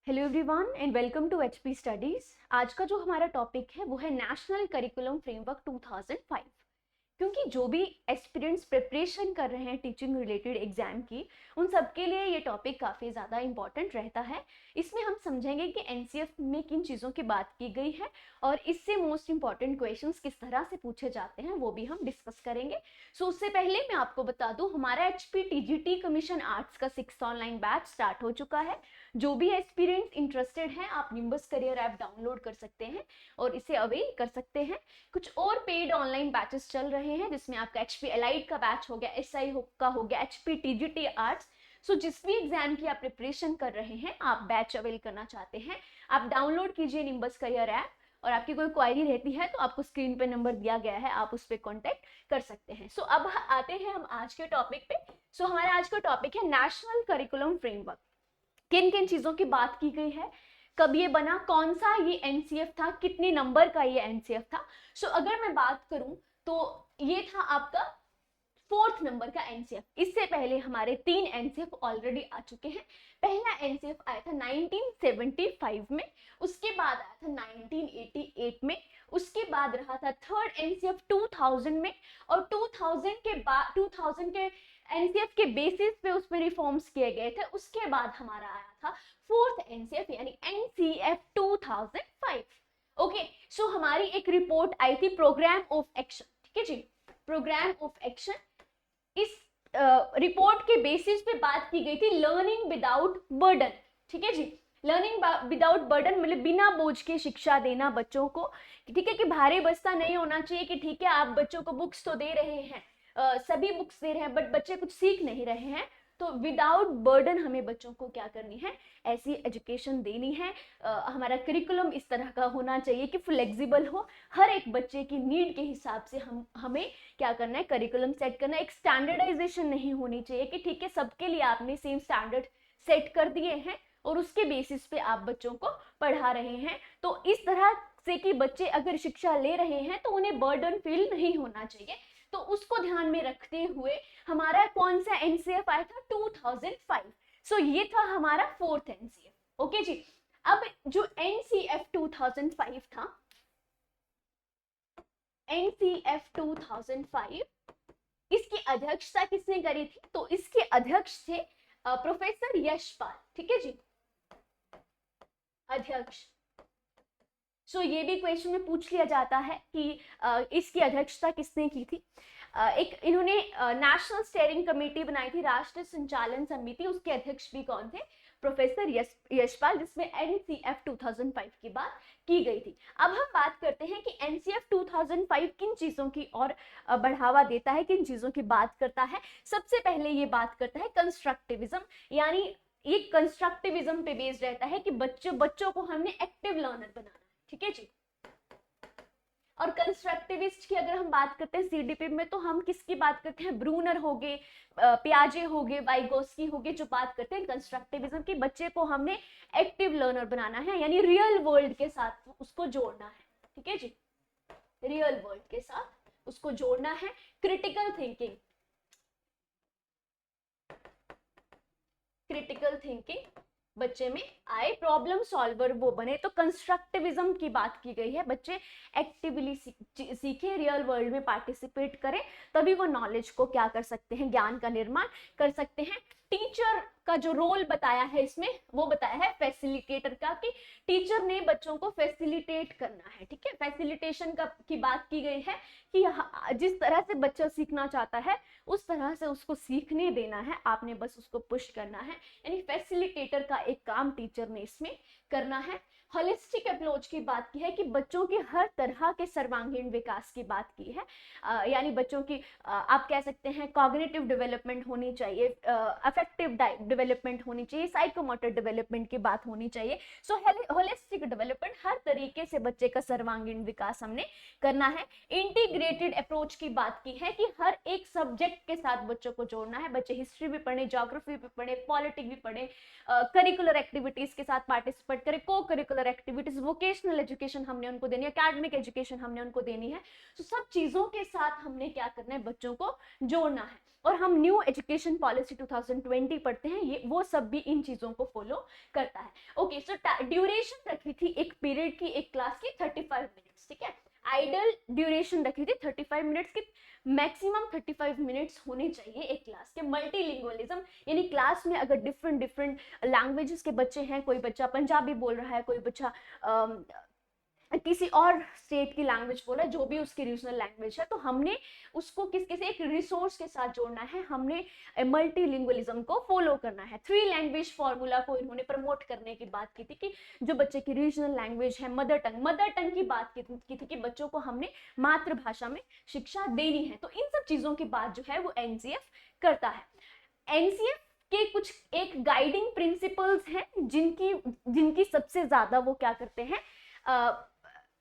Hello everyone and welcome to HP studies. आज का जो हमारा टॉपिक है वो है नेशनल करिकुलम फ्रेमवर्क 2005। क्योंकि जो भी एस्पिरेंट्स प्रिपरेशन कर रहे हैं टीचिंग रिलेटेड एग्जाम की, उन सबके लिए ये टॉपिक काफ़ी ज़्यादा इंपॉर्टेंट रहता है। इसमें हम समझेंगे कि एनसीएफ में किन चीज़ों की बात की गई है और इससे मोस्ट इंपॉर्टेंट क्वेश्चंस किस तरह से पूछे जाते हैं वो भी हम डिस्कस करेंगे। सो उससे पहले मैं आपको बता दूं, हमारा एचपी टीजीटी कमीशन आर्ट्स का 6th ऑनलाइन बैच स्टार्ट हो चुका है। जो भी एस्पिरेंट्स इंटरेस्टेड हैं, आप निम्बस करियर ऐप डाउनलोड कर सकते हैं और इसे अवेल कर सकते हैं। कुछ और पेड ऑनलाइन बैचेस चल रहे हैं जिसमें आपका एचपी एलाइड का बैच हो गया, एसआई का हो गया, एचपी टीजीटी आर्ट्स। सो जिस भी एग्जाम की आप प्रिपरेशन कर रहे हैं, आप बैच अवेल करना चाहते हैं, आप डाउनलोड कीजिए निम्बस करियर ऐप। और आपकी कोई क्वायरी रहती है तो आपको स्क्रीन पे नंबर दिया गया है, आप उस पर कॉन्टेक्ट कर सकते हैं। सो अब आते हैं हम आज के टॉपिक पे। सो हमारा आज का टॉपिक है नेशनल करिकुलम फ्रेमवर्क। किन किन चीजों की बात की गई है, कब ये बना, कौन सा ये एनसीएफ था, कितने नंबर का ये एनसीएफ था। सो अगर मैं बात करूं तो ये था आपका 4th नंबर का एनसीएफ। इससे पहले हमारे 3 एनसीएफ ऑलरेडी आ चुके हैं। पहला एनसीएफ आया था 1975 में, उसके बाद आया था 1988 में, उसके बाद रहा था 3rd एनसीएफ 2000 में, और 2000 के बाद 2000 के एनसीएफ के बेसिस पे उसमें रिफॉर्म्स किए गए थे। उसके बाद हमारा आया था 4th एनसीएफ यानी एनसीएफ 2005। ओके, सो हमारी एक रिपोर्ट आई थी प्रोग्राम ऑफ एक्शन, ठीक है जी, प्रोग्राम ऑफ एक्शन। इस रिपोर्ट के बेसिस पे बात की गई थी लर्निंग विदाउट बर्डन, ठीक है जी। लर्निंग विदाउट बर्डन मतलब बिना बोझ के शिक्षा देना बच्चों को, ठीक है, कि भारी बस्ता नहीं होना चाहिए कि ठीक है आप बच्चों को बुक्स तो दे रहे हैं, सभी बुक्स दे रहे हैं बट बच्चे कुछ सीख नहीं रहे हैं। तो विदाउट बर्डन हमें बच्चों को क्या करनी है, ऐसी एजुकेशन देनी है। हमारा करिकुलम इस तरह का होना चाहिए कि फ्लेक्सिबल हो, हर एक बच्चे की नीड के हिसाब से हमें क्या करना है, करिकुलम सेट करना है। एक स्टैंडर्डाइजेशन नहीं होनी चाहिए कि ठीक है सबके लिए आपने सेम स्टैंडर्ड सेट कर दिए हैं और उसके बेसिस पे आप बच्चों को पढ़ा रहे हैं। तो इस तरह से कि बच्चे अगर शिक्षा ले रहे हैं तो उन्हें बर्डन फील नहीं होना चाहिए। तो उसको ध्यान में रखते हुए हमारा कौन सा एनसीएफ आया था, 2005। सो ये था हमारा 4th एनसीएफ। ओके जी, अब जो एनसीएफ 2005 था, एनसीएफ 2005, इसकी अध्यक्षता किसने करी थी, तो इसके अध्यक्ष थे प्रोफेसर यशपाल, ठीक है जी, अध्यक्ष। सो ये भी क्वेश्चन में पूछ लिया जाता है कि इसकी अध्यक्षता किसने की थी। एक इन्होंने नेशनल स्टीयरिंग कमेटी बनाई थी, राष्ट्रीय संचालन समिति, उसके अध्यक्ष भी कौन थे, प्रोफेसर यशपाल, जिसमें एनसीएफ 2005 की बात की गई थी। अब हम बात करते हैं कि एनसीएफ 2005 किन चीजों की और बढ़ावा देता है, किन चीजों की बात करता है। सबसे पहले ये बात करता है कंस्ट्रक्टिविज्म, यानी ये कंस्ट्रक्टिविज्म पे बेस्ड रहता है कि बच्चों को हमने एक्टिव लर्नर बनाना, ठीक है जी। और कंस्ट्रक्टिविस्ट की अगर हम बात करते हैं सीडीपी में, तो हम किसकी बात करते हैं, ब्रूनर हो गए, पियाजे हो गए, वाइगोस्की हो गए, जो बात करते हैं कंस्ट्रक्टिविज्म की, बच्चे को हमने एक्टिव लर्नर बनाना है, यानी रियल वर्ल्ड के साथ उसको जोड़ना है, ठीक है जी, रियल वर्ल्ड के साथ उसको जोड़ना है। क्रिटिकल थिंकिंग, क्रिटिकल थिंकिंग बच्चे में आए, प्रॉब्लम सॉल्वर वो बने। तो कंस्ट्रक्टिविज्म की बात की गई है, बच्चे एक्टिवली सीखे, रियल वर्ल्ड में पार्टिसिपेट करें, तभी वो नॉलेज को क्या कर सकते हैं, ज्ञान का निर्माण कर सकते हैं। टीचर का जो रोल बताया है इसमें, वो बताया है फैसिलिटेटर का, कि टीचर ने बच्चों को फैसिलिटेट करना है, ठीक है। फैसिलिटेशन की बात की गई है कि जिस तरह से बच्चा सीखना चाहता है उस तरह से उसको सीखने देना है, आपने बस उसको पुश करना है, यानी फैसिलिटेटर का एक काम टीचर ने इसमें करना है। होलिस्टिक अप्रोच की बात की है कि बच्चों के हर तरह के सर्वांगीण विकास की बात की है, यानी बच्चों की आप कह सकते हैं कॉग्निटिव डेवलपमेंट होनी चाहिए, अफेक्टिव डेवलपमेंट होनी चाहिए, साइकोमोटर डेवलपमेंट की बात होनी चाहिए। सो होलिस्टिक डेवलपमेंट, हर तरीके से बच्चे का सर्वांगीण विकास हमने करना है। इंटीग्रेटेड अप्रोच की बात की है कि हर एक सब्जेक्ट के साथ बच्चों को जोड़ना है, बच्चे हिस्ट्री भी पढ़े, ज्योग्राफी भी पढ़े, पॉलिटिक्स भी पढ़े, करिकुलर एक्टिविटीज के साथ पार्टिसिपेट करें, को करिकुलर एक्टिविटीज, वोकेशनल एजुकेशन हमने उनको देनी है, एकेडमिक एजुकेशन हमने उनको देनी है। तो सब चीजों के साथ हमने क्या करना है, बच्चों को जोड़ना है। और हम न्यू एजुकेशन पॉलिसी 2020 पढ़ते हैं, ये वो सब भी इन चीजों को फॉलो करता है। ओके, सो ड्यूरेशन रखी थी एक पीरियड की, एक क्लास की 35 मिनट्स, ठीक है। आइडल ड्यूरेशन रखी थी 35 मिनट्स की, मैक्सिमम 35 मिनट्स होने चाहिए एक क्लास के। मल्टीलिंगुअलिज्म यानी क्लास में अगर डिफरेंट डिफरेंट लैंग्वेजेस के बच्चे हैं, कोई बच्चा पंजाबी बोल रहा है, कोई बच्चा किसी और स्टेट की लैंग्वेज बोल रहा है, जो भी उसकी रीजनल लैंग्वेज है, तो हमने उसको किसी एक रिसोर्स के साथ जोड़ना है, हमने मल्टीलिंगुअलिज्म को फॉलो करना है। 3 लैंग्वेज फॉर्मूला को इन्होंने प्रमोट करने की बात की थी कि जो बच्चे की रीजनल लैंग्वेज है, मदर टंग की बात की थी कि बच्चों को हमने मातृभाषा में शिक्षा देनी है। तो इन सब चीजों की बात जो है वो एनसीएफ करता है। एनसीएफ के कुछ एक गाइडिंग प्रिंसिपल्स हैं जिनकी सबसे ज्यादा वो क्या करते हैं,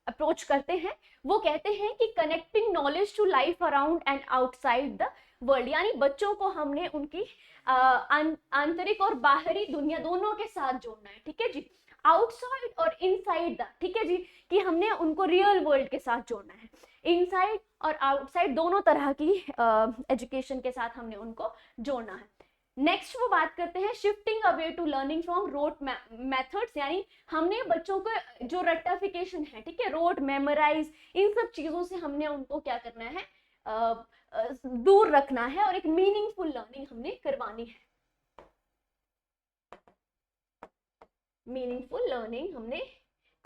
अप्रोच करते हैं। वो कहते हैं कि connecting knowledge to life around and outside the world, यानी बच्चों को हमने उनकी आंतरिक और बाहरी दुनिया दोनों के साथ जोड़ना है, ठीक है जी। आउटसाइड और इनसाइड द, ठीक है जी, कि हमने उनको रियल वर्ल्ड के साथ जोड़ना है। इनसाइड और आउटसाइड दोनों तरह की एजुकेशन के साथ हमने उनको जोड़ना है। नेक्स्ट वो बात करते हैं shifting away to learning from rote methods, यानी हमने बच्चों को जो रट्टाफिकेशन है, ठीक है, रोट मेमोराइज, इन सब चीजों से हमने उनको क्या करना है, दूर रखना है और एक मीनिंगफुल लर्निंग हमने करवानी है। मीनिंगफुल लर्निंग हमने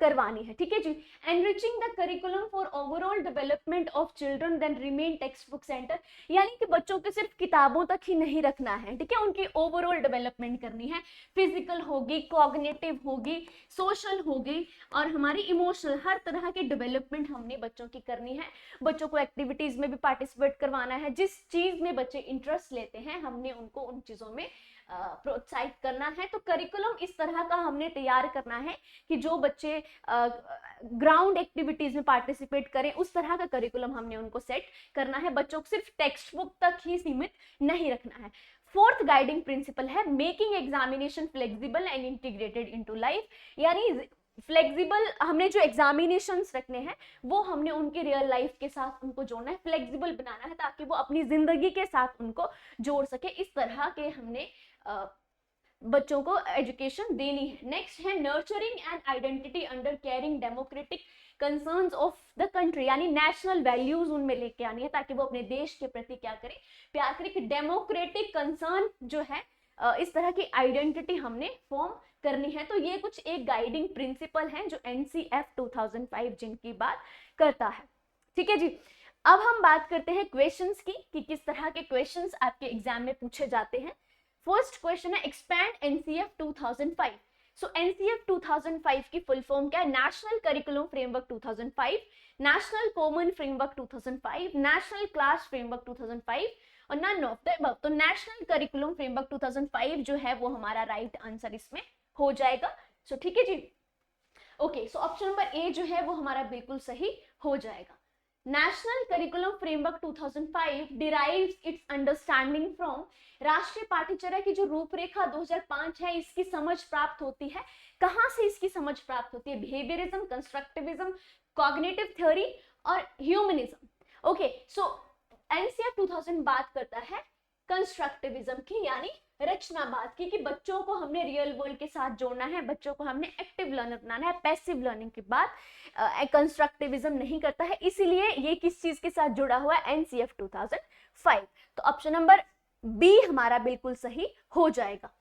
करवानी है, ठीक है जी। Enriching the curriculum for overall development of children then remain textbook centre, यानी कि बच्चों को सिर्फ किताबों तक ही नहीं रखना है, ठीक है, उनकी ओवरऑल डेवलपमेंट करनी है। फिजिकल होगी, कॉग्निटिव होगी, सोशल होगी और हमारी इमोशनल, हर तरह की डेवलपमेंट हमने बच्चों की करनी है। बच्चों को एक्टिविटीज में भी पार्टिसिपेट करवाना है, जिस चीज में बच्चे इंटरेस्ट लेते हैं हमने उनको उन चीजों में प्रोत्साहित करना है। तो करिकुलम इस तरह का हमने तैयार करना है कि जो बच्चे ग्राउंड एक्टिविटीज में पार्टिसिपेट करें, उस तरह का करिकुलम हमने उनको सेट करना है। बच्चों को सिर्फ टेक्स्ट बुक तक ही सीमित नहीं रखना है। फोर्थ गाइडिंग प्रिंसिपल है making examination flexible and integrated into life, यानी फ्लेक्सिबल हमने जो एग्जामिनेशंस रखने हैं वो हमने उनके रियल लाइफ के साथ उनको जोड़ना है, फ्लेक्सिबल बनाना है ताकि वो अपनी जिंदगी के साथ उनको जोड़ सके। इस तरह के हमने बच्चों को एजुकेशन देनी है। नेक्स्ट है nurturing and identity under caring democratic concerns of the country, यानी नेशनल वैल्यूज उनमें लेके आनी है ताकि वो अपने देश के प्रति क्या करें, प्यार करें। डेमोक्रेटिक कंसर्न जो है, इस तरह की आइडेंटिटी हमने फॉर्म करनी है। तो ये कुछ एक गाइडिंग प्रिंसिपल हैं जो एनसीएफ 2005 जिनकी बात करता है, ठीक है जी। अब हम बात करते हैं क्वेश्चंस की कि किस तरह के क्वेश्चंस आपके एग्जाम में पूछे जाते हैं। फर्स्ट क्वेश्चन है एक्सपैंड एनसीएफ 2005। सो एनसीएफ 2005 की फुल फॉर्म क्या है? National curriculum framework 2005, national common framework 2005, national class framework 2005 और नन ऑफ द अबव। तो नेशनल करिकुलम फ्रेमवर्क 2005 जो है वो हमारा राइट आंसर इसमें हो जाएगा। सो ठीक है जी, okay. So option number A जो है वो हमारा बिल्कुल सही हो जाएगा। National curriculum framework 2005 derives its understanding from, राष्ट्रीय पाठ्यचर्या की जो रूपरेखा 2005 है इसकी समझ प्राप्त होती है। कहां से इसकी समझ प्राप्त होती है? बिहेवियरिज्म, कंस्ट्रक्टिविज्म, कॉग्निटिव थ्योरी और ह्यूमनिज्म। ओके, सो एनसीएफ 2000 बात करता है कंस्ट्रक्टिविज्म की, यानी रचनावाद की, कि बच्चों को हमने रियल वर्ल्ड के साथ जोड़ना है, बच्चों को हमने एक्टिव लर्नर बनाना है। पैसिव लर्निंग की बात कंस्ट्रक्टिविज्म नहीं करता है, इसीलिए ये किस चीज के साथ जुड़ा हुआ है? एनसीएफ 2005। तो ऑप्शन नंबर बी हमारा बिल्कुल सही हो जाएगा।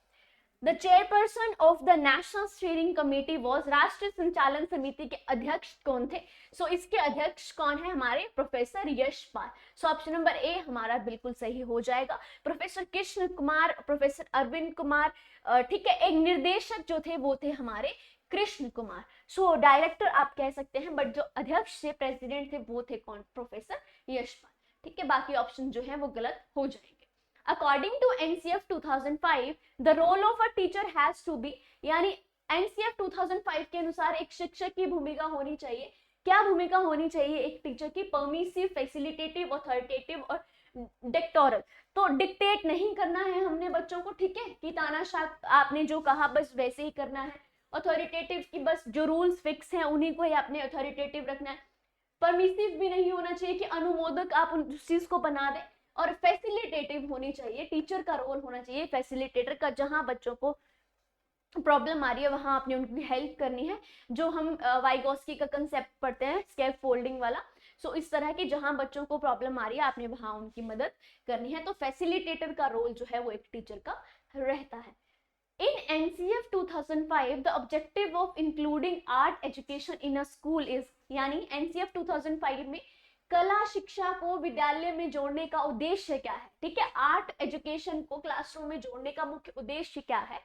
The chairperson of the national steering committee was, राष्ट्रीय संचालन समिति के अध्यक्ष कौन थे? सो इसके अध्यक्ष कौन है? हमारे प्रोफेसर यशपाल। सो ऑप्शन नंबर ए हमारा बिल्कुल सही हो जाएगा। प्रोफेसर कृष्ण कुमार, प्रोफेसर अरविंद कुमार, ठीक है, एक निर्देशक जो थे वो थे हमारे कृष्ण कुमार। सो डायरेक्टर आप कह सकते हैं, बट जो अध्यक्ष थे, प्रेसिडेंट थे, वो थे कौन? प्रोफेसर यशपाल। ठीक है, बाकी ऑप्शन जो है वो गलत हो जाएंगे। According to NCF 2005, the role of a teacher has to be, यानी NCF 2005 के अनुसार एक शिक्षक की भूमिका होनी चाहिए। क्या भूमिका होनी चाहिए एक टीचर की? परमिसिव, फैसिलिटेटिव, अथॉरिटेटिव और डिक्टोरल। तो डिक्टेट नहीं करना है हमने बच्चों को, ठीक है, कि तानाशाह आपने जो कहा बस वैसे ही करना है। अथॉरिटेटिव की बस जो रूल्स फिक्स हैं उन्हीं को ही आपने अथॉरिटेटिव रखना है। परमिसिव भी नहीं होना चाहिए कि अनुमोदक आप उस चीज को बना दें। और फैसिलिटेटिव होनी चाहिए, टीचर का रोल होना चाहिए फैसिलिटेटर का, जहां बच्चों को प्रॉब्लम आ रही है वहां आपने उनकी हेल्प करनी है, जो हम वाइगोस्की का कंसेप्ट पढ़ते हैं स्कैफ फोल्डिंग वाला। सो इस तरह की जहां बच्चों को प्रॉब्लम आ रही है आपने वहां उनकी मदद करनी है, तो फैसिलिटेटर का रोल जो है वो एक टीचर का रहता है। In NCF 2005, the objective of including art education in a school is, यानी NCF 2005 में कला शिक्षा को विद्यालय में जोड़ने का उद्देश्य क्या है, ठीक है, आर्ट एजुकेशन को क्लासरूम में जोड़ने का मुख्य उद्देश्य क्या है,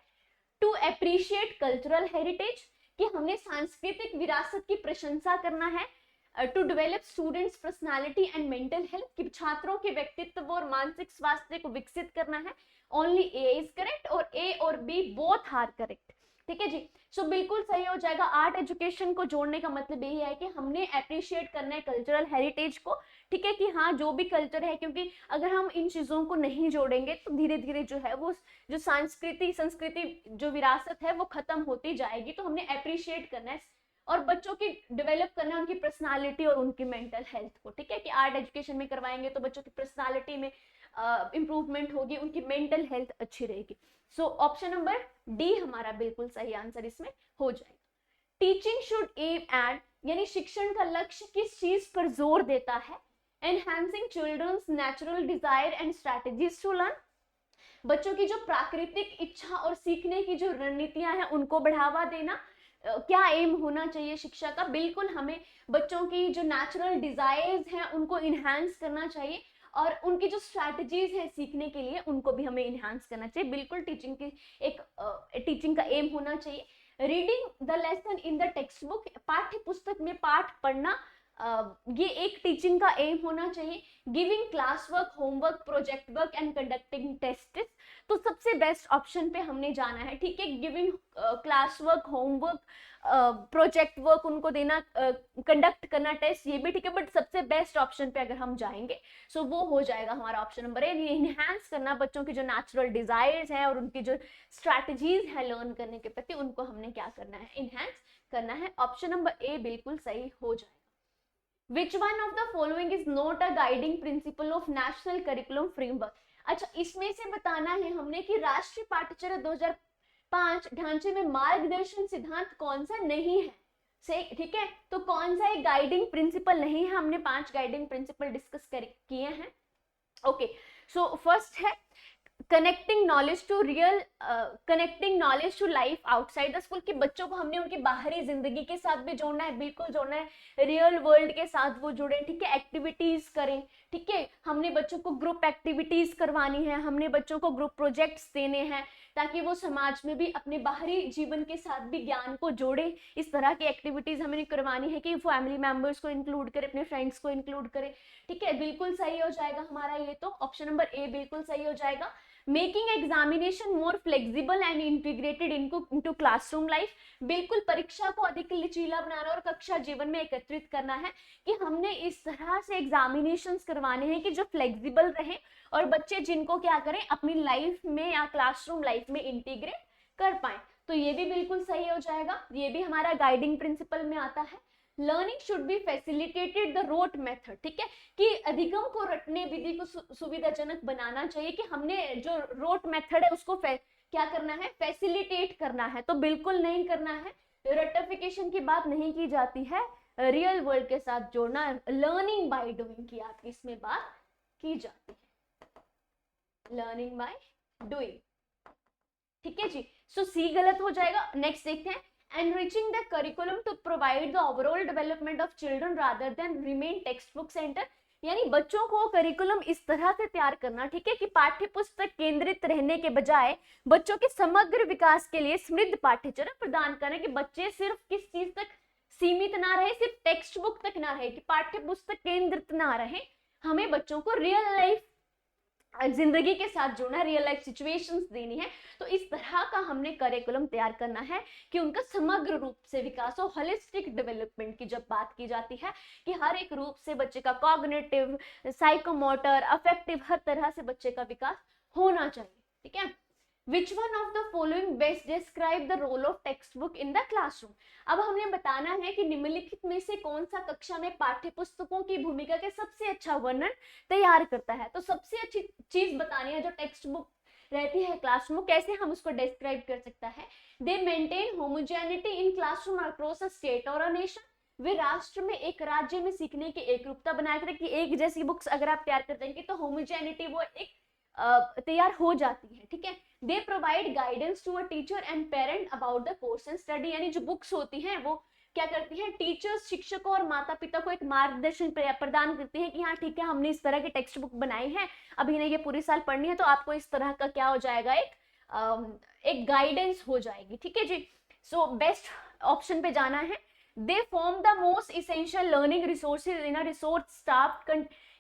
टू अप्रिशिएट कल्चरल हेरिटेज, कि हमने सांस्कृतिक विरासत की प्रशंसा करना है, to develop students personality and mental health, कि छात्रों के व्यक्तित्व और मानसिक स्वास्थ्य को विकसित करना है, ओनली ए इज करेक्ट और ए और बी बोथ आर करेक्ट, ठीक है जी। सो बिल्कुल सही हो जाएगा। आर्ट एजुकेशन को जोड़ने का मतलब यही है कि हमने अप्रिशिएट करना है कल्चरल हेरिटेज को, ठीक है, कि हाँ जो भी कल्चर है, क्योंकि अगर हम इन चीजों को नहीं जोड़ेंगे तो धीरे धीरे जो है वो जो संस्कृति जो विरासत है वो खत्म होती जाएगी। तो हमने अप्रिशिएट करना है और बच्चों की डेवलप करना है उनकी पर्सनालिटी और उनकी मेंटल हेल्थ को, ठीक है, कि आर्ट एजुकेशन में करवाएंगे तो बच्चों की पर्सनालिटी में इंप्रूवमेंट होगी, उनकी मेंटल हेल्थ अच्छी रहेगी। सो ऑप्शन नंबर डी हमारा बिल्कुल सही आंसर इसमें हो जाएगा। टीचिंग शुड एम एट, यानी शिक्षण का लक्ष्य किस चीज पर जोर देता है, enhancing children's natural desire and strategies to learn, बच्चों की जो प्राकृतिक इच्छा और सीखने की जो रणनीतियां हैं उनको बढ़ावा देना। क्या एम होना चाहिए शिक्षा का, बिल्कुल हमें बच्चों की जो नेचुरल डिजायर्स हैं उनको इनहांस करना चाहिए और उनकी जो स्ट्रैटेजीज है सीखने के लिए उनको भी हमें इनहांस करना चाहिए, बिल्कुल टीचिंग की एक टीचिंग का एम होना चाहिए। Reading the lesson in the text book, पाठ्य पुस्तक में पाठ पढ़ना, ये एक टीचिंग का एम होना चाहिए। Giving class work, homework, project work and conducting test, तो सबसे बेस्ट ऑप्शन पे हमने जाना है, ठीक है, giving class work, homework, project work उनको देना, कंडक्ट करना टेस्ट, ये भी ठीक है, बट सबसे बेस्ट ऑप्शन पे अगर हम जाएंगे सो वो हो जाएगा हमारा ऑप्शन नंबर ए, इनहैंस करना बच्चों की जो नेचुरल डिजायर्स हैं और उनकी जो स्ट्रैटेजीज है लर्न करने के प्रति उनको हमने क्या करना है, इनहैंस करना है। ऑप्शन नंबर ए बिल्कुल सही हो जाएगा। Which one of the following is not a guiding principle of national curriculum framework? अच्छा, इसमें से बताना है हमने कि राष्ट्रीय पाठ्यचर्या 2005 ढांचे में मार्गदर्शन सिद्धांत कौन सा नहीं है, सही, ठीक है, तो कौन सा एक गाइडिंग प्रिंसिपल नहीं है, हमने 5 गाइडिंग प्रिंसिपल डिस्कस किए हैं। ओके, सो फर्स्ट है connecting knowledge to life outside the school, कि बच्चों को हमने उनकी बाहरी जिंदगी के साथ भी जोड़ना है, बिल्कुल जोड़ना है, रियल वर्ल्ड के साथ वो जुड़े, ठीक है, एक्टिविटीज करें, ठीक है, हमने बच्चों को ग्रुप एक्टिविटीज करवानी है, हमने बच्चों को ग्रुप प्रोजेक्ट्स देने हैं ताकि वो समाज में भी अपने बाहरी जीवन के साथ भी ज्ञान को जोड़े। इस तरह की एक्टिविटीज हमें करवानी है कि फैमिली मेंबर्स को इंक्लूड करे, अपने फ्रेंड्स को इंक्लूड करे, ठीक है, बिल्कुल सही हो जाएगा हमारा ये, तो ऑप्शन नंबर ए बिल्कुल सही हो जाएगा। Making examination more flexible and integrated into classroom life, बिल्कुल परीक्षा को अधिक लचीला बनाना और कक्षा जीवन में एकत्रित करना है, कि हमने इस तरह से एग्जामिनेशंस करवाने हैं कि जो फ्लेक्सिबल रहे और बच्चे जिनको क्या करें अपनी लाइफ में या क्लासरूम लाइफ में इंटीग्रेट कर पाए, तो ये भी बिल्कुल सही हो जाएगा, ये भी हमारा गाइडिंग प्रिंसिपल में आता है। Learning should be facilitated the rote method, ठीक है, कि अधिगम को रटने विधि को सुविधाजनक बनाना चाहिए, कि हमने जो रोट मेथड है उसको क्या करना है, फैसिलिटेट करना है, तो बिल्कुल नहीं करना है, रटिफिकेशन की बात नहीं की जाती है, रियल वर्ल्ड के साथ जोड़ना, लर्निंग बाय डूइंग की आपकी इसमें बात की जाती है, लर्निंग बाय डूइंग, ठीक है जी। सो सी गलत हो जाएगा। नेक्स्ट देखते हैं, enriching the curriculum to provide the overall development of children rather than remain textbook center, यानी बच्चों को करिकुलम इस तरह से तैयार करना, ठीक है, कि पाठ्य पुस्तक केंद्रित रहने के बजाय बच्चों के समग्र विकास के लिए समृद्ध पाठ्यचर्या प्रदान करें, कि बच्चे सिर्फ किस चीज तक सीमित ना रहे, सिर्फ टेक्स्ट बुक तक ना रहे, कि पाठ्य पुस्तक केंद्रित ना रहे, हमें बच्चों को रियल लाइफ जिंदगी के साथ जोड़ना, रियल लाइफ सिचुएशंस देनी है, तो इस तरह का हमने करिकुलम तैयार करना है कि उनका समग्र रूप से विकास हो। होलिस्टिक डेवलपमेंट की जब बात की जाती है कि हर एक रूप से बच्चे का कॉग्निटिव, साइकोमोटर, अफेक्टिव, हर तरह से बच्चे का विकास होना चाहिए, ठीक है। Which one of the following best describe the role of textbook in the classroom. अब हमने बताना है कि निम्नलिखित में से कौन सा कक्षा में पाठ्य पुस्तकों की भूमिका के सबसे अच्छा वर्णन तैयार करता है। तो सबसे अच्छी चीज बतानी है जो टेक्स्ट बुक रहती है क्लासरूम, कैसे हम उसको डिस्क्राइब कर सकता है। दे maintain homogeneity in classroom across a state और अ नेशन। वे राष्ट्र में, एक राज्य में सीखने की एकरूपता बनाए रखते कि एक जैसी बुक्स अगर आप तैयार कर देंगे तो होमोजेनिटी वो एक तैयार हो जाती है, ठीक है। They provide guidance to a teacher and parent about the course and study, यानी जो बुक्स होती हैं वो क्या करती हैं, टीचर्स, शिक्षकों और माता पिता को एक मार्गदर्शन प्रदान करती है कि हाँ ठीक है, हमने इस तरह की टेक्स्ट बुक बनाई है, अभी इन्हें ये पूरी साल पढ़नी है, तो आपको इस तरह का क्या हो जाएगा, एक गाइडेंस हो जाएगी, ठीक है जी। सो बेस्ट ऑप्शन पे जाना है। They form the most essential learning resources in a resource staff,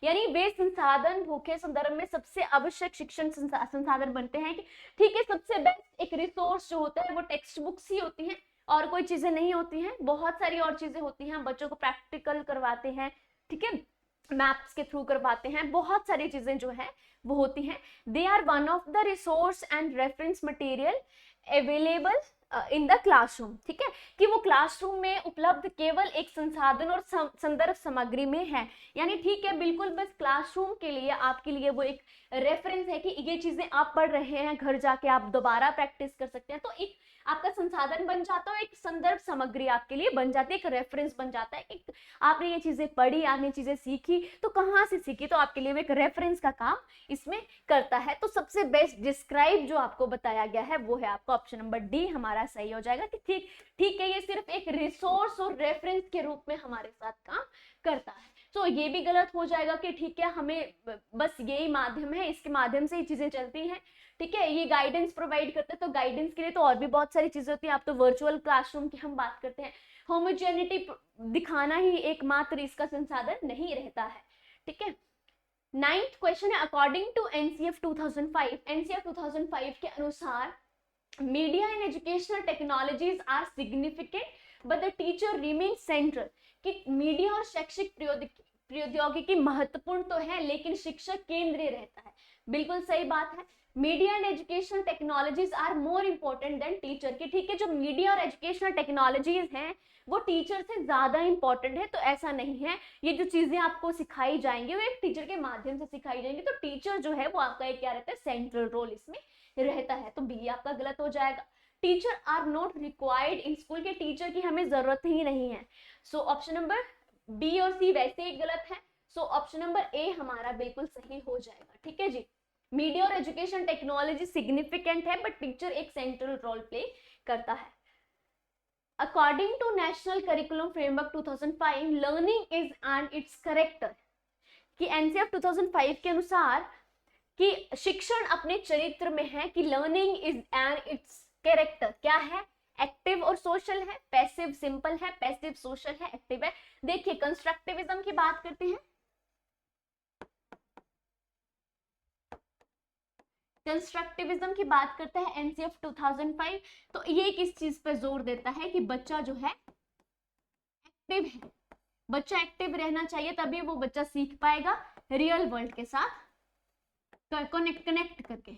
यानी वे संसाधन भूखे संदर्भ में सबसे आवश्यक शिक्षण संसाधन बनते हैं कि ठीक है, सबसे बेस्ट एक रिसोर्स जो होता है वो टेक्स्ट बुक्स ही होती हैं और कोई चीजें नहीं होती हैं, बहुत सारी और चीजें होती हैं, बच्चों को प्रैक्टिकल करवाते हैं, ठीक है, मैप्स के थ्रू करवाते हैं, बहुत सारी चीजें जो है वो होती हैं। They are one of the resource and reference material available in the classroom, ठीक है, कि वो क्लासरूम में उपलब्ध केवल एक संसाधन और संदर्भ सामग्री में है, यानी ठीक है बिल्कुल बस क्लासरूम के लिए आपके लिए वो एक रेफरेंस है कि ये चीजें आप पढ़ रहे हैं, घर जाके आप दोबारा प्रैक्टिस कर सकते हैं, तो एक आपका संसाधन बन जाता है, एक संदर्भ सामग्री आपके लिए बन जाती है, एक रेफरेंस बन जाता है, एक आपने ये चीजें पढ़ी, आपने चीजें सीखी तो कहाँ से सीखी, तो आपके लिए एक रेफरेंस का काम इसमें करता है। तो सबसे बेस्ट डिस्क्राइब जो आपको बताया गया है वो है आपका ऑप्शन नंबर डी हमारा सही हो जाएगा कि ठीक है, ये सिर्फ एक रिसोर्स और रेफरेंस के रूप में हमारे साथ काम करता है। तो ये भी गलत हो जाएगा कि ठीक है, हमें बस यही माध्यम है, इसके माध्यम से ही चीजें चलती हैं, ठीक है, ये गाइडेंस प्रोवाइड करते हैं, तो गाइडेंस के लिए तो और भी बहुत सारी चीजें होती हैं, आप तो वर्चुअल क्लासरूम की हम बात करते हैं, होमोजेनिटी दिखाना ही एकमात्र इसका संसाधन नहीं रहता है, ठीक है। 9th क्वेश्चन है, अकॉर्डिंग टू एनसीएफ 2005, एनसीएफ 2005 के अनुसार media and educational technologies are significant but the teacher remain central, कि मीडिया और शैक्षिक प्रौद्योगिकी महत्वपूर्ण तो है लेकिन शिक्षक केंद्रीय रहता है। बिल्कुल सही बात है, media and educational technologies are more important than teacher, की ठीक है, जो मीडिया और एजुकेशनल टेक्नोलॉजीज हैं वो टीचर से ज्यादा इंपॉर्टेंट है, तो ऐसा नहीं है, ये जो चीजें आपको सिखाई जाएंगी वो एक टीचर के माध्यम से सिखाई जाएंगी, तो टीचर जो है वो आपका एक क्या रहता है, सेंट्रल रोल इसमें रहता है, तो बी आपका गलत हो जाएगा। Teacher are not required in school, के टीचर की हमें जरूरत ही नहीं है, सो ऑप्शन नंबर बी और सी वैसे ही गलत है, सो ऑप्शन नंबर ए हमारा बिल्कुल सही हो जाएगा, ठीक है जी। मीडिया और एजुकेशन टेक्नोलॉजी सिग्निफिकेंट है बट टीचर एक सेंट्रल रोल प्ले करता है। According to national curriculum framework 2005, learning is and its character, कि एनसीएफ 2005 के अनुसार कि शिक्षण अपने चरित्र में है, कि learning is and it's character क्या है, एक्टिव और सोशल है, पैसिव सिंपल है, पैसिव सोशल है, एक्टिव है। देखिए कंस्ट्रक्टिविज्म की बात करते हैं, कंस्ट्रक्टिविज्म की बात करते हैं एनसीएफ 2005, तो ये किस चीज पे जोर देता है कि बच्चा जो है एक्टिव है, बच्चा एक्टिव रहना चाहिए, तभी वो बच्चा सीख पाएगा रियल वर्ल्ड के साथ कनेक्ट करके,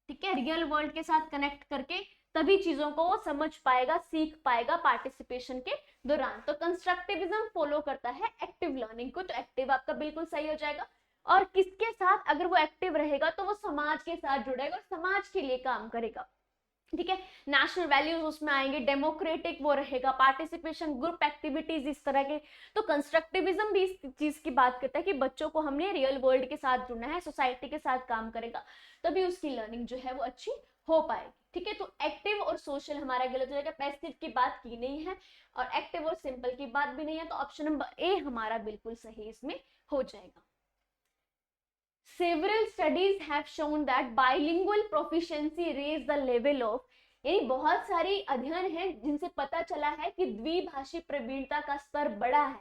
ठीक है, रियल वर्ल्ड के साथ कनेक्ट करके तभी चीजों को वो समझ पाएगा, सीख पाएगा पार्टिसिपेशन के दौरान। तो कंस्ट्रक्टिविज्म फॉलो करता है एक्टिव लर्निंग को, तो एक्टिव आपका बिल्कुल सही हो जाएगा। और किसके साथ, अगर वो एक्टिव रहेगा तो वो समाज के साथ जुड़ेगा और समाज के लिए काम करेगा, ठीक है, नेशनल वैल्यूज उसमें आएंगे, डेमोक्रेटिक वो रहेगा, पार्टिसिपेशन, ग्रुप एक्टिविटीज इस तरह के। तो कंस्ट्रक्टिविज्म भी इस चीज की बात करता है कि बच्चों को हमने रियल वर्ल्ड के साथ जुड़ना है, सोसाइटी के साथ काम करेगा तभी उसकी लर्निंग जो है वो अच्छी हो पाएगी, ठीक है। तो एक्टिव और सोशल हमारा गलत हो जाएगा, पैसिव की बात की नहीं है और एक्टिव और सिंपल की बात भी नहीं है, तो ऑप्शन नंबर ए हमारा बिल्कुल सही इसमें हो जाएगा। Several studies have shown that bilingual proficiency raise the level of, यानी बहुत सारी अध्ययन हैं जिनसे पता चला है कि द्विभाषी प्रवीणता का स्तर बड़ा है,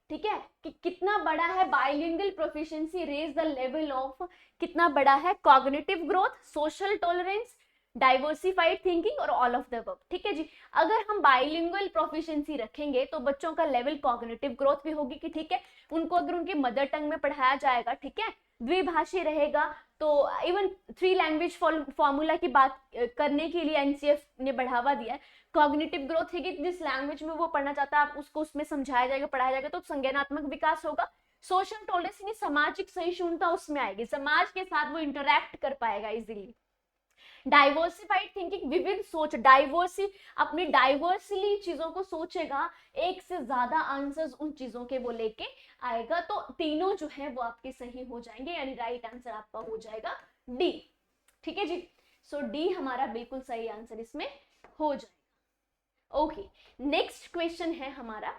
ठीक है, कि कितना बड़ा है, bilingual proficiency raise the level of, कितना बड़ा है, cognitive growth, social tolerance, diversified thinking और ऑल ऑफ द अबव, ठीक है जी। अगर हम बाइलिंगुअल प्रोफिशिएंसी रखेंगे तो बच्चों का लेवल कॉग्निटिव ग्रोथ भी होगी, कि ठीक है, उनको अगर उनकी मदर टंग में पढ़ाया जाएगा, ठीक है, द्विभाषी रहेगा तो इवन 3 लैंग्वेज फॉर्मूला की बात करने के लिए एनसीएफ ने बढ़ावा दिया है। कॉग्निटिव ग्रोथ है कि जिस लैंग्वेज में वो पढ़ना चाहता है आप उसको उसमें समझाया जाएगा, पढ़ाया जाएगा, तो संज्ञानात्मक विकास होगा। सोशल टॉलरेंस यानी सामाजिक सहिष्णुता उसमें आएगी, समाज के साथ वो इंटरैक्ट कर पाएगा इजीली। डाइवर्सिफाइड थिंकिंग, विविध सोच, अपनी डाइवर्सली चीजों को सोचेगा, एक से ज्यादा आंसर्स उन चीजों के वो लेके आएगा। तो तीनों जो है वो आपके सही हो जाएंगे, यानी राइट आंसर आपका हो जाएगा डी। ठीक है जी, सो डी हमारा बिल्कुल सही आंसर इसमें हो जाएगा। ओके, नेक्स्ट क्वेश्चन है हमारा,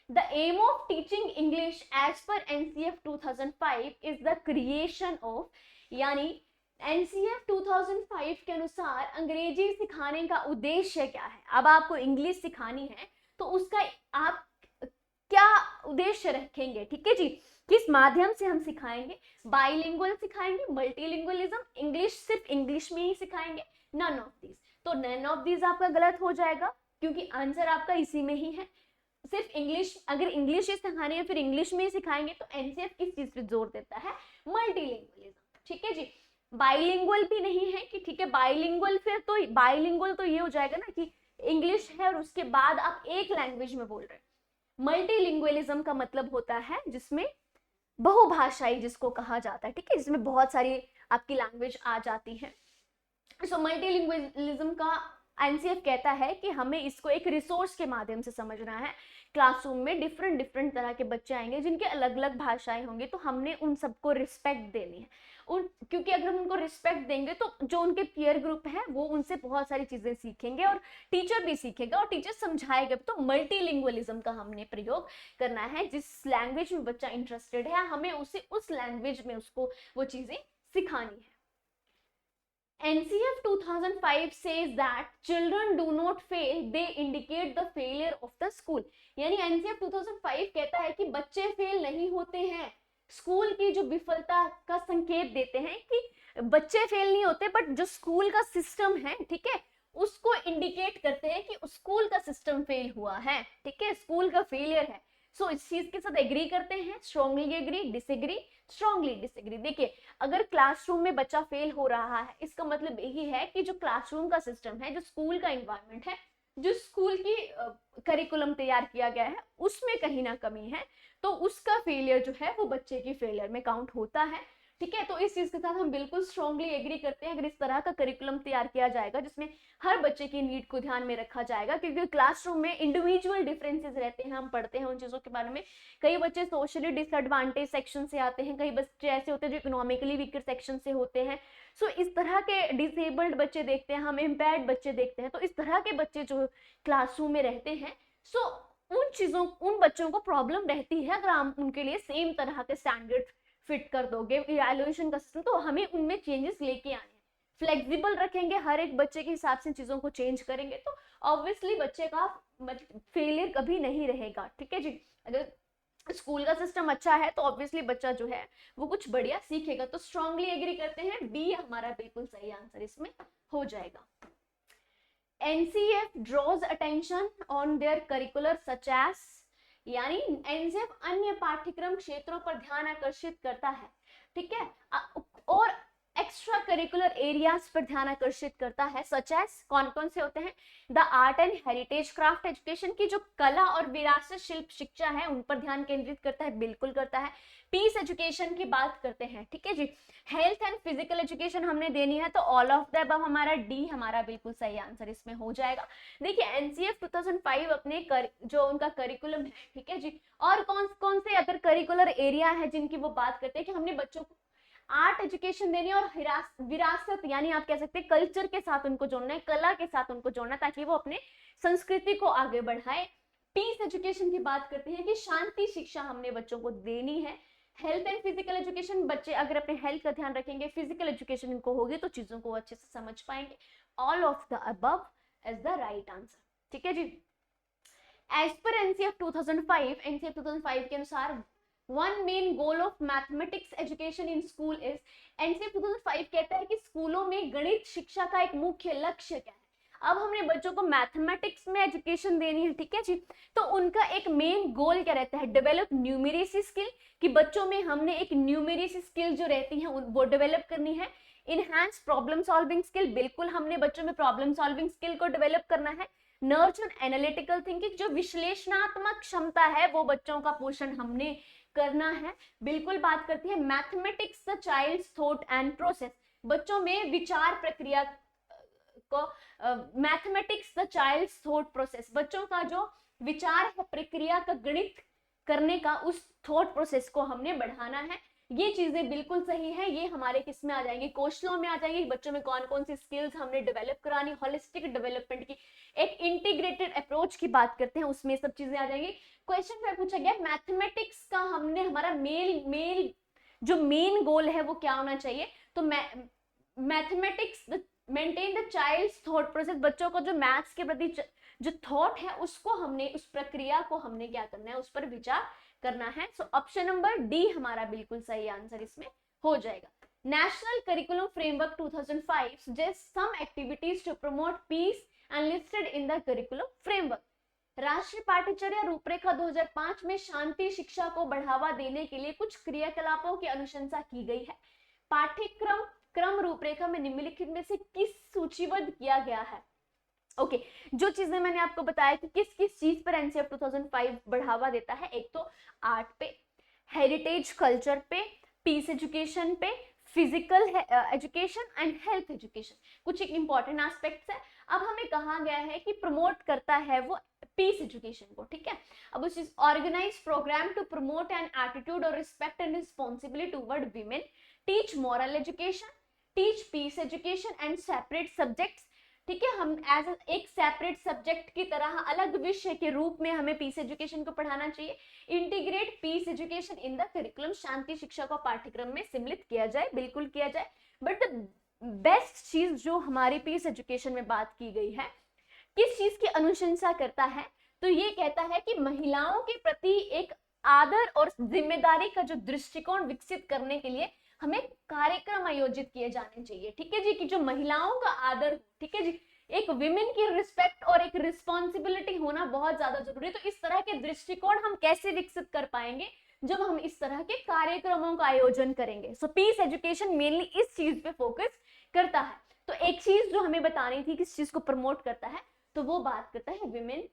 the aim of teaching English as per NCF 2005 is the creation of, यानी एनसीएफ 2005 के अनुसार अंग्रेजी सिखाने का उद्देश्य क्या है। अब आपको इंग्लिश सिखानी है तो उसका आप क्या उद्देश्य रखेंगे, ठीक है जी, किस माध्यम से हम सिखाएंगे, बाइलिंगुअल सिखाएंगे, मल्टीलिंगुअलिज्म, इंग्लिश सिर्फ इंग्लिश में ही सिखाएंगे, नन ऑफ दीज। तो नन ऑफ दीज आपका गलत हो जाएगा क्योंकि आंसर आपका इसी में ही है। सिर्फ इंग्लिश, अगर इंग्लिश ही सिखानी है फिर इंग्लिश में ही सिखाएंगे, तो एनसीएफ किस चीज पे जोर देता है, मल्टीलिंगुअलिज्म। ठीक है जी, बाइलिंगुअल भी नहीं है कि ठीक है बाइलिंगुअल, फिर तो बाइलिंगुअल तो ये हो जाएगा ना कि इंग्लिश है और उसके बाद आप एक लैंग्वेज में बोल रहे हैं। मल्टीलिंगुअलिज्म का मतलब होता है जिसमें बहुभाषाई जिसको कहा जाता है, ठीक है, जिसमें बहुत सारी आपकी लैंग्वेज आ जाती है। सो मल्टीलिंगुअलिज्म का एनसीएफ कहता है कि हमें इसको एक रिसोर्स के माध्यम से समझना है। क्लासरूम में डिफरेंट तरह के बच्चे आएंगे जिनके अलग अलग भाषाएं होंगी, तो हमने उन सबको रिस्पेक्ट देनी है। क्योंकि अगर हम उनको रिस्पेक्ट देंगे तो जो उनके पीयर ग्रुप है वो उनसे बहुत सारी चीजें सीखेंगे और टीचर भी सीखेगा और टीचर समझाएगा। तो मल्टीलिंगुअलिज्म का हमने प्रयोग करना है, जिस लैंग्वेज में बच्चा इंटरेस्टेड है हमें उसे उस लैंग्वेज में उसको वो चीजें सिखानी है। NCF 2005 says that children do not fail, they indicate the failure of the school। यानी NCF 2005 कहता है कि बच्चे फेल नहीं होते हैं, स्कूल की जो विफलता का संकेत देते हैं कि बच्चे फेल नहीं होते, बट जो स्कूल का सिस्टम है, ठीक है, उसको इंडिकेट करते हैं कि स्कूल का सिस्टम फेल हुआ है, ठीक है, स्कूल का फेलियर है। सो इस चीज के साथ एग्री करते हैं, strongly agree, disagree, strongly disagree. देखिए, अगर क्लासरूम में बच्चा फेल हो रहा है इसका मतलब यही है कि जो क्लासरूम का सिस्टम है, जो स्कूल का एनवायरनमेंट है, जो स्कूल की करिकुलम तैयार किया गया है उसमें कहीं ना कमी है, तो उसका फेलियर जो है वो बच्चे की फेलियर में काउंट होता है। ठीक है, तो इस चीज के साथ हम बिल्कुल स्ट्रांगली एग्री करते हैं। अगर इस तरह का करिकुलम तैयार किया जाएगा जिसमें हर बच्चे की नीड को ध्यान में रखा जाएगा, क्योंकि क्लासरूम में इंडिविजुअल डिफरेंसेस रहते हैं, हम पढ़ते हैं उन चीजों के बारे में। कई बच्चे सोशली डिसएडवांटेज सेक्शन से आते हैं, कई बच्चे ऐसे होते हैं जो इकोनॉमिकली वीकर सेक्शन से होते हैं। सो इस तरह के डिसेबल्ड बच्चे देखते हैं, हम इम्पेयर्ड बच्चे देखते हैं। तो इस तरह के बच्चे जो क्लासरूम में रहते हैं, सो उन बच्चों को प्रॉब्लम रहती है अगर हम उनके लिए सेम तरह के स्टैंडर्ड फिट कर दोगे इवैल्यूएशन का सिस्टम, तो हमें उनमें चेंजेस लेके आने हैं। फ्लेक्सिबल रखेंगे, हर एक बच्चे के हिसाब से चीजों को चेंज करेंगे, तो ऑब्वियसली बच्चे का फेलियर कभी नहीं रहेगा। ठीक है जी, अगर स्कूल का सिस्टम अच्छा है तो ऑब्वियसली बच्चा जो है वो कुछ बढ़िया सीखेगा। तो स्ट्रांगली एग्री करते हैं, बी हमारा बिल्कुल सही आंसर इसमें हो जाएगा। NCF draws attention on their curricular such as, यानी NCF अन्य पाठ्यक्रम क्षेत्रों पर ध्यान आकर्षित करता है, ठीक है, और एक्स्ट्रा करिकुलर एरियाज पर ध्यान आकर्षित करता है। सच एज कौन कौन से होते हैं, the art and heritage craft education की जो कला और विरासत शिल्प शिक्षा है उन पर ध्यान केंद्रित करता है, बिल्कुल करता है। पीस एजुकेशन की बात करते हैं, ठीक है जी। हेल्थ एंड फिजिकल एजुकेशन हमने देनी है, तो ऑल ऑफ द अबव हमारा डी हमारा बिल्कुल सही आंसर इसमें हो जाएगा। देखिए एनसीएफ 2005 अपने जो उनका करिकुलम है, ठीक है जी, और कौन कौन से अदर करिकुलर एरिया है जिनकी वो बात करते हैं कि हमने बच्चों को आर्ट एजुकेशन देनी है और विरासत यानी आप कह सकते हैं कल्चर के साथ उनको जोड़ना है, कला के साथ उनको जोड़ना है, ताकि वो अपने संस्कृति को आगे बढ़ाए। पीस एजुकेशन की बात करते हैं कि शांति शिक्षा हमने बच्चों को देनी है। हेल्थ एंड फिजिकल एजुकेशन, बच्चे अगर अपने हेल्थ का ध्यान रखेंगे, फिजिकल एजुकेशन इनको होगी तो चीजों को अच्छे से समझ पाएंगे। All of the above is the right answer, ठीक है जी। एज पर एनसीएफ 2005 के अनुसार one main goal of mathematics education in school is, NCF 2005 कहता है कि स्कूलों में गणित शिक्षा का एक मुख्य लक्ष्य क्या है। अब हमने बच्चों को मैथमेटिक्स में एजुकेशन देनी है, ठीक है जी। तो उनका एक मेन गोल क्या रहता है, डेवलप न्यूमेरेसी स्किल, कि बच्चों में हमने एक न्यूमेरेसी स्किल जो रहती है वो डेवलप करनी है। इनहैंस प्रॉब्लम सॉल्विंग स्किल, बिल्कुल हमने बच्चों में प्रॉब्लम सॉल्विंग स्किल को डेवलप करना है। नर्चर एनालिटिकल थिंकिंग, जो विश्लेषणात्मक क्षमता है वो बच्चों का पोषण हमने करना है। बिल्कुल बात करती है mathematics the child's thought and process, बच्चों में विचार प्रक्रिया को, mathematics the child's thought process, बच्चों का जो विचार है प्रक्रिया का, गणित करने का उस थॉट प्रोसेस को हमने बढ़ाना है। ये चीजें बिल्कुल सही है, ये हमारे किस में आ जाएंगे, कौशलों में आ जाएंगे। बच्चों में कौन कौन सी स्किल्स हमने डेवलप करानी, होलिस्टिक डेवलपमेंट की एक इंटीग्रेटेड अप्रोच की बात करते हैं, उसमें सब चीजें आ जाएंगी। क्वेश्चन में पूछा गया मैथमेटिक्स का हमने हमारा मेल जो मेन गोल है वो क्या होना चाहिए, तो mathematics maintain the child's thought process, बच्चों को जो मैथ्स के प्रति जो थॉट है उसको हमने, उस प्रक्रिया को हमने क्या करना है, उस पर विचार करना है। सो ऑप्शन नंबर डी हमारा बिल्कुल सही आंसर इसमें हो जाएगा। National curriculum framework 2005 suggests some activities to promote peace and listed in the curriculum framework। राष्ट्रीय पाठ्यचर्या रूपरेखा 2005 में शांति शिक्षा को बढ़ावा देने के लिए कुछ क्रियाकलापों की अनुशंसा की गई है। पाठ्यक्रम क्रम रूपरेखा में निम्नलिखित में से किस सूचीबद्ध किया गया है। ओके जो चीजें मैंने आपको बताया कि किस किस चीज पर एनसीएफ 2005 बढ़ावा देता है, एक तो आर्ट पे, हेरिटेज कल्चर पे, पीस एजुकेशन पे, physical education and health education, कुछ एक इंपॉर्टेंट एस्पेक्ट्स है। अब हमें कहा गया है कि प्रमोट करता है वो पीस एजुकेशन को, ठीक है। अब उस चीज organise programme to promote an attitude और respect and responsibility toward women, teach moral education, teach peace education and separate subjects, ठीक है। हम एज एक सेपरेट सब्जेक्ट की तरह अलग विषय के रूप में हमें पीस एजुकेशन को पढ़ाना चाहिए। Integrate peace education in the curriculum, शांति शिक्षा को पाठ्यक्रम में सम्मिलित किया जाए, बिल्कुल किया जाए। बट बेस्ट चीज जो हमारी पीस एजुकेशन में बात की गई है, किस चीज की अनुशंसा करता है, तो ये कहता है कि महिलाओं के प्रति एक आदर और जिम्मेदारी का जो दृष्टिकोण विकसित करने के लिए हमें कार्यक्रम आयोजित किए जाने चाहिए, ठीक है जी, कि जो महिलाओं का आदर, ठीक है जी, एक विमेन की रिस्पेक्ट और एक रिस्पॉन्सिबिलिटी होना बहुत ज्यादा जरूरी है। तो इस तरह के दृष्टिकोण हम कैसे विकसित कर पाएंगे, जब हम इस तरह के कार्यक्रमों का आयोजन करेंगे। सो पीस एजुकेशन मेनली इस चीज पे फोकस करता है। तो एक चीज जो हमें बतानी थी किस चीज को प्रमोट करता है, तो वो बात करता है विमेन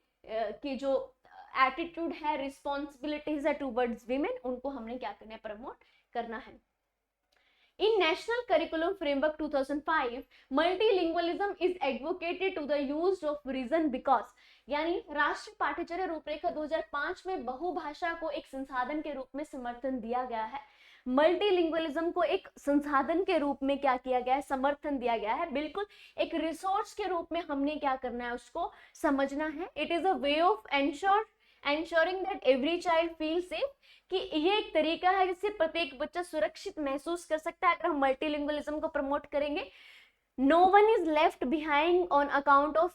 की जो एटीट्यूड है, रिस्पॉन्सिबिलिटीज है टूवर्ड्स विमेन, उनको हमने क्या करना है, प्रमोट करना है। In National Curriculum Framework 2005, multilingualism is advocated to the use of reason because, यानी राष्ट्रीय पाठ्यचर्या रूपरेखा 2005 में बहुभाषा को एक संसाधन के रूप में समर्थन दिया गया है। मल्टीलिंगुअलिज्म को एक संसाधन के रूप में क्या किया गया है, समर्थन दिया गया है। बिल्कुल एक रिसोर्स के रूप में हमने क्या करना है, उसको समझना है। It is a way of ensuring that every child feels safe, कि ये एक तरीका है जिससे प्रत्येक बच्चा सुरक्षित महसूस कर सकता है। अगर हम मल्टीलिंगुअलिज्म को प्रमोट करेंगे, no one is left behind on account of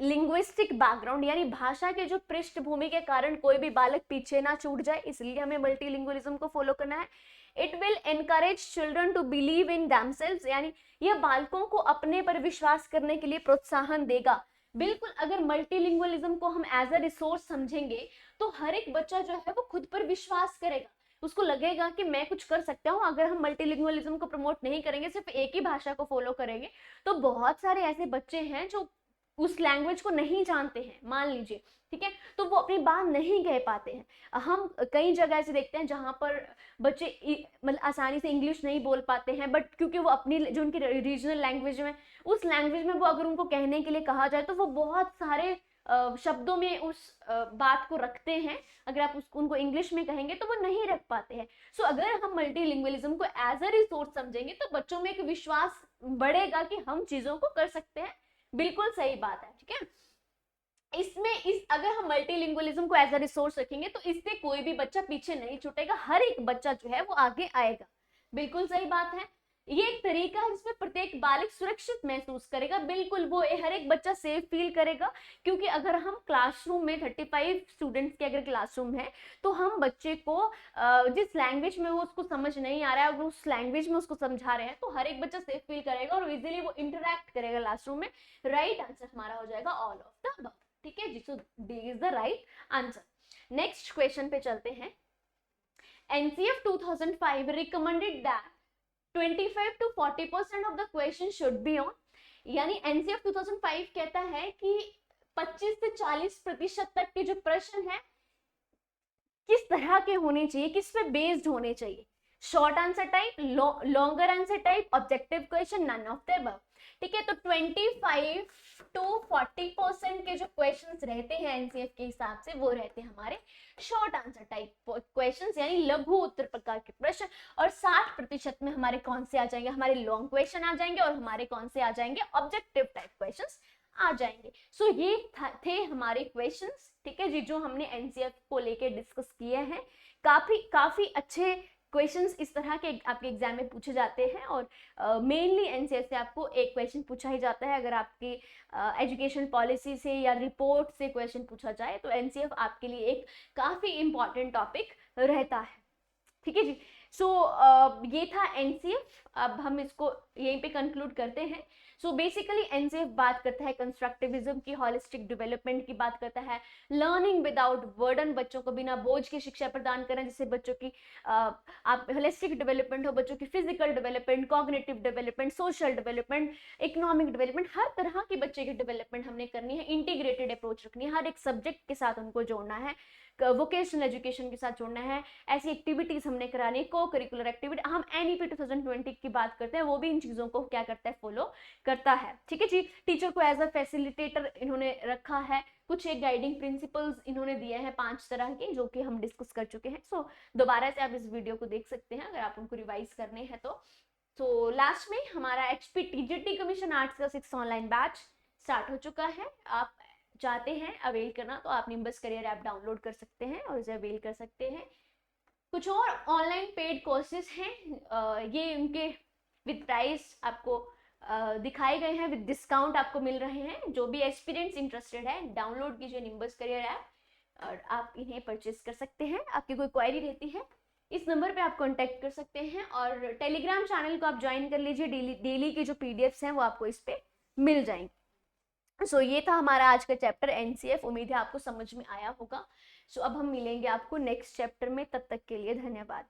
linguistic background, यानी भाषा के जो पृष्ठभूमि के कारण कोई भी बालक पीछे ना छूट जाए, इसलिए हमें मल्टीलिंगुअलिज्म को फॉलो करना है। It will encourage children to believe in themselves, यानी यह बालकों को अपने पर विश्वास करने के लिए प्रोत्साहन देगा। बिल्कुल अगर मल्टीलिंगुअलिज्म को हम एज अ रिसोर्स समझेंगे तो हर एक बच्चा जो है वो खुद पर विश्वास करेगा, उसको लगेगा कि मैं कुछ कर सकता हूँ। अगर हम मल्टीलिंगुअलिज्म को प्रमोट नहीं करेंगे, सिर्फ एक ही भाषा को फॉलो करेंगे, तो बहुत सारे ऐसे बच्चे हैं जो उस लैंग्वेज को नहीं जानते हैं, मान लीजिए, ठीक है, तो वो अपनी बात नहीं कह पाते हैं। हम कई जगह ऐसे देखते हैं जहां पर बच्चे मतलब आसानी से इंग्लिश नहीं बोल पाते हैं, बट क्योंकि वो अपनी जो उनकी रीजनल लैंग्वेज में, उस लैंग्वेज में वो अगर उनको कहने के लिए कहा जाए तो वो बहुत सारे शब्दों में उस बात को रखते हैं। अगर आप उनको इंग्लिश में कहेंगे तो वो नहीं रख पाते हैं। सो अगर हम मल्टीलिंगुअलिज्म को एज अ रिसोर्स समझेंगे तो बच्चों में एक विश्वास बढ़ेगा कि हम चीजों को कर सकते हैं। बिल्कुल सही बात है, ठीक है। इसमें अगर हम मल्टीलिंगुअलिज्म को एज अ रिसोर्स रखेंगे तो इससे कोई भी बच्चा पीछे नहीं छूटेगा, हर एक बच्चा जो है वो आगे आएगा। बिल्कुल सही बात है। ये एक तरीका है जिसमें प्रत्येक बालक सुरक्षित महसूस करेगा, बिल्कुल वो हर एक बच्चा सेफ फील करेगा। क्योंकि अगर हम क्लासरूम में 35 स्टूडेंट्स के अगर क्लासरूम है तो हम बच्चे को जिस लैंग्वेज में वो उसको समझ नहीं आ रहा है, अगर उस लैंग्वेज में उसको समझा रहे हैं तो हर एक बच्चा सेफ फील करेगा और इजीली वो इंटरेक्ट करेगा क्लासरूम में। राइट आंसर हमारा हो जाएगा ऑल ऑफ द अबव। ठीक है जी, so D is the right answer. Next question पे चलते हैं। NCF 2005 recommended that 25 to 40% of the question should be on, यानी NCF 2005 कहता है कि 25 से 40% तक के जो प्रश्न है किस तरह के होने चाहिए, किस पे बेस्ड होने चाहिए। Short answer type, longer answer type, objective question, none of the above. ठीक है, तो 25 to 40% के जो क्वेश्चंस रहते हैं एनसीएफ के हिसाब से वो रहते हैं हमारे शॉर्ट आंसर टाइप क्वेश्चंस, यानी लघु उत्तर प्रकार के प्रश्न। और 60% में हमारे कौन से आ जाएंगे, हमारे लॉन्ग क्वेश्चन आ जाएंगे और हमारे कौन से आ जाएंगे, ऑब्जेक्टिव टाइप क्वेश्चंस आ जाएंगे। सो ये थे हमारे क्वेश्चंस। ठीक है जी, जो हमने एनसीएफ को लेके डिस्कस किए हैं। काफी अच्छे क्वेश्चंस इस तरह के आपके एग्जाम में पूछे जाते हैं और मेनली एनसीएफ से आपको एक क्वेश्चन पूछा ही जाता है। अगर आपकी एजुकेशन पॉलिसी से या रिपोर्ट से क्वेश्चन पूछा जाए तो एनसीएफ आपके लिए एक काफी इंपॉर्टेंट टॉपिक रहता है। ठीक है जी, सो ये था एनसीएफ। अब हम इसको यहीं पे कंक्लूड करते हैं। सो बेसिकली एनसीएफ बात करता है कंस्ट्रक्टिविज्म की, हॉलिस्टिक डेवलपमेंट की बात करता है, लर्निंग विदाउट बर्डन, बच्चों को बिना बोझ की शिक्षा प्रदान करें, जिससे बच्चों की आप होलिस्टिक डेवलपमेंट हो, बच्चों की physical development, cognitive development, social development, economic development, हर तरह की बच्चे की डेवलपमेंट हमने करनी है। इंटीग्रेटेड अप्रोच रखनी है, हर एक सब्जेक्ट के साथ उनको जोड़ना है, वोकेशनल एजुकेशन के साथ जोड़ना है, ऐसी एक्टिविटीज हमने करानी है, को करिकुलर एक्टिविटी। हम एनईपी 2020 की बात करते हैं, वो भी इन चीजों को क्या करता है, फॉलो करता है। ठीक है जी, टीचर को एज अ फैसिलिटेटर इन्होंने रखा है। कुछ एक गाइडिंग प्रिंसिपल्स इन्होंने दिए हैं 5 तरह के, जो कि हम डिस्कस कर चुके हैं। सो दोबारा से आप इस वीडियो को देख सकते हैं अगर आप उनको रिवाइज करने हैं तो। सो लास्ट में हमारा एचपी टीजीटी कमीशन आर्ट्स का 6 ऑनलाइन बैच स्टार्ट हो चुका है। आप चाहते हैं अवेल करना तो आप निम्बस करियर ऐप डाउनलोड कर सकते हैं और इसे अवेल कर सकते हैं। कुछ और ऑनलाइन पेड कोर्सेज हैं, ये उनके विद प्राइस आपको दिखाए गए हैं, विद डिस्काउंट आपको मिल रहे हैं। जो भी एस्पिरेंट्स इंटरेस्टेड है डाउनलोड कीजिए निम्बस करियर ऐप और आप इन्हें परचेज कर सकते हैं। आपकी कोई क्वेरी रहती है इस नंबर पे आप कांटेक्ट कर सकते हैं और टेलीग्राम चैनल को आप ज्वाइन कर लीजिए। डेली के जो पीडीएफ्स हैं वो आपको इस पे मिल जाएंगे। सो ये था हमारा आज का चैप्टर एनसीएफ। उम्मीद है आपको समझ में आया होगा। सो अब हम मिलेंगे आपको नेक्स्ट चैप्टर में, तब तक के लिए धन्यवाद।